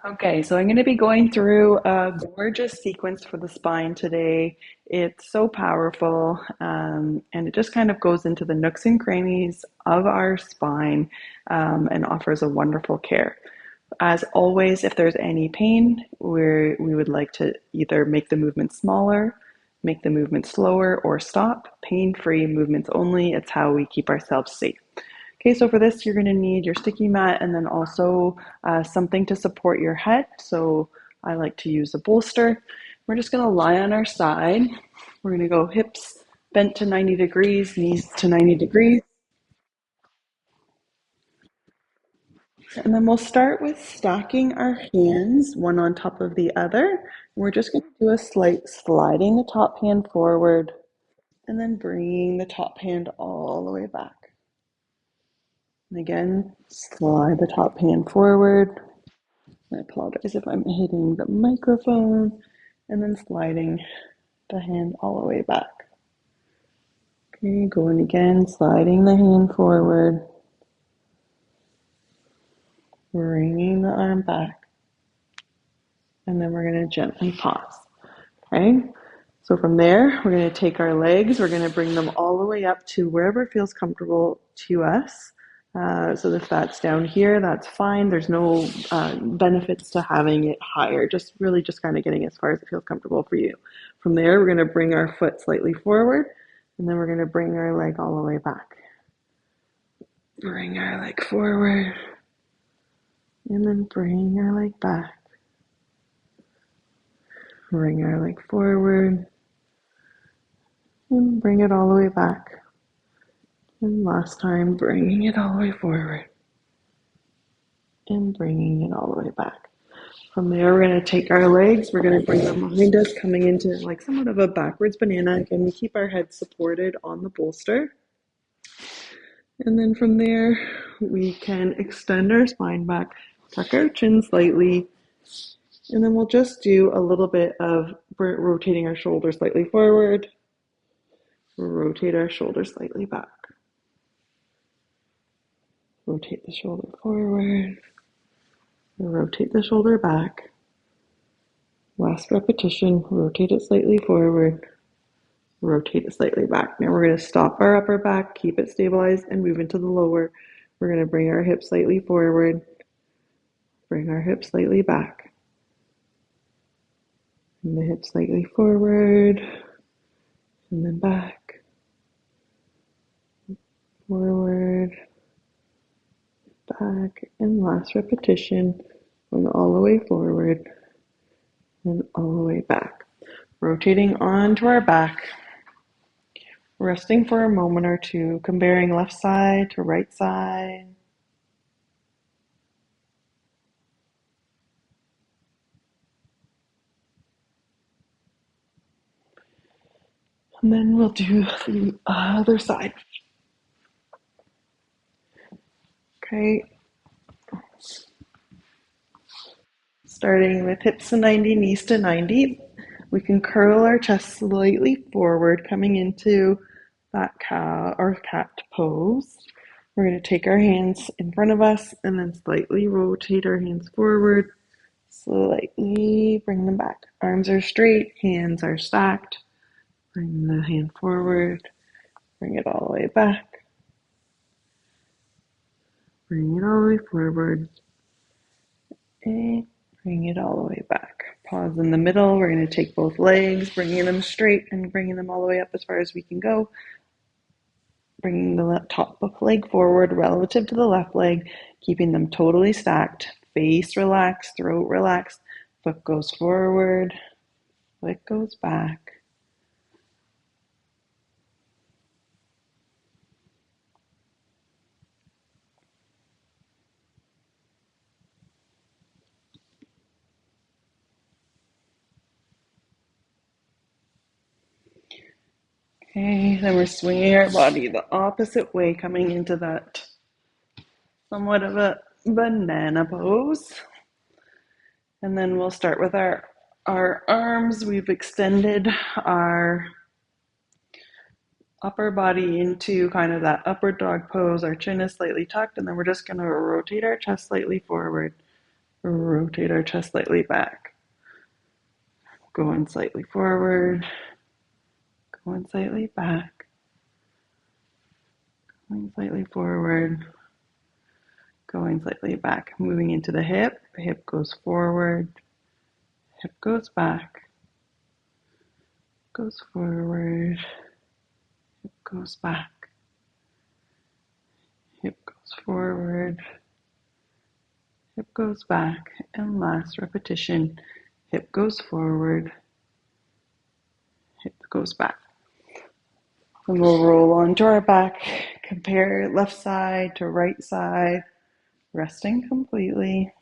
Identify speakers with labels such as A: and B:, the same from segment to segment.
A: Okay, so I'm going to be going through a gorgeous sequence for the spine today. It's so powerful, and it just kind of goes into the nooks and crannies of our spine, and offers a wonderful care. As always, if there's any pain, we would like to either make the movement smaller, make the movement slower, or stop. Pain-free movements only. It's how we keep ourselves safe. Okay, so for this, you're going to need your sticky mat and then also something to support your head. So I like to use a bolster. We're just going to lie on our side. We're going to go hips bent to 90 degrees, knees to 90 degrees. And then we'll start with stacking our hands one on top of the other. We're just going to do a slight sliding the top hand forward and then bringing the top hand all the way back. And again, slide the top hand forward. I apologize if I'm hitting the microphone, and then sliding the hand all the way back. Okay, going again, sliding the hand forward, bringing the arm back, and then we're going to gently pause. Okay, so from there, we're going to take our legs, we're going to bring them all the way up to wherever feels comfortable to us. So if that's down here, that's fine. There's no benefits to having it higher, just really just kind of getting as far as it feels comfortable for you. From there, we're going to bring our foot slightly forward, and then we're going to bring our leg all the way back. Bring our leg forward, and then bring our leg back. Bring our leg forward, and bring it all the way back. And last time, bringing it all the way forward, and bringing it all the way back. From there, we're going to take our legs, we're going to bring them behind us, coming into like somewhat of a backwards banana. Again, we keep our head supported on the bolster. And then from there, we can extend our spine back, tuck our chin slightly, and then we'll just do a little bit of rotating our shoulders slightly forward, rotate our shoulders slightly back. Rotate the shoulder forward, rotate the shoulder back. Last repetition, rotate it slightly forward, rotate it slightly back. Now we're going to stop our upper back, keep it stabilized, and move into the lower. We're going to bring our hips slightly forward, bring our hips slightly back. And the hips slightly forward, and then back, forward, back, and last repetition, going all the way forward and all the way back. Rotating onto our back, resting for a moment or two, comparing left side to right side. And then we'll do the other side. Okay. Starting with hips to 90, knees to 90. We can curl our chest slightly forward, coming into that cow or cat pose. We're going to take our hands in front of us and then slightly rotate our hands forward, slightly bring them back. Arms are straight, hands are stacked. Bring the hand forward, bring it all the way back. Bring it all the way forward, and bring it all the way back. Pause in the middle. We're going to take both legs, bringing them straight and bringing them all the way up as far as we can go. Bringing the top leg forward relative to the left leg, keeping them totally stacked. Face relaxed, throat relaxed. Foot goes forward, foot goes back. Okay, then we're swinging our body the opposite way, coming into that somewhat of a banana pose. And then we'll start with our arms. We've extended our upper body into kind of that upward dog pose. Our chin is slightly tucked, and then we're just going to rotate our chest slightly forward. Rotate our chest slightly back. Going slightly forward. Going slightly back. Going slightly forward. Going slightly back. Moving into the hip. Hip goes forward. Hip goes back. Goes forward. Hip goes back. Hip goes forward. Hip goes back. And last repetition. Hip goes forward. Hip goes back. And we'll roll onto our back. Compare left side to right side. Resting completely.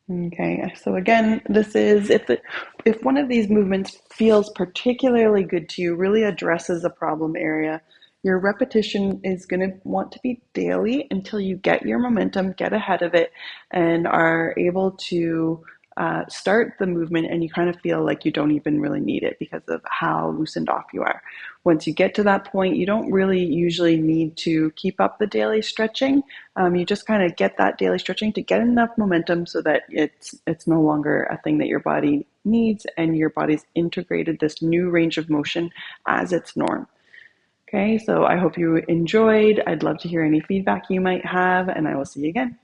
A: Okay, so again, this is if one of these movements feels particularly good to you, really addresses a problem area, your repetition is going to want to be daily until you get your momentum, get ahead of it, and are able to start the movement and you kind of feel like you don't even really need it because of how loosened off you are. Once you get to that point, you don't really usually need to keep up the daily stretching. You just kind of get that daily stretching to get enough momentum so that it's no longer a thing that your body needs and your body's integrated this new range of motion as its norm. Okay, so I hope you enjoyed. I'd love to hear any feedback you might have, and I will see you again.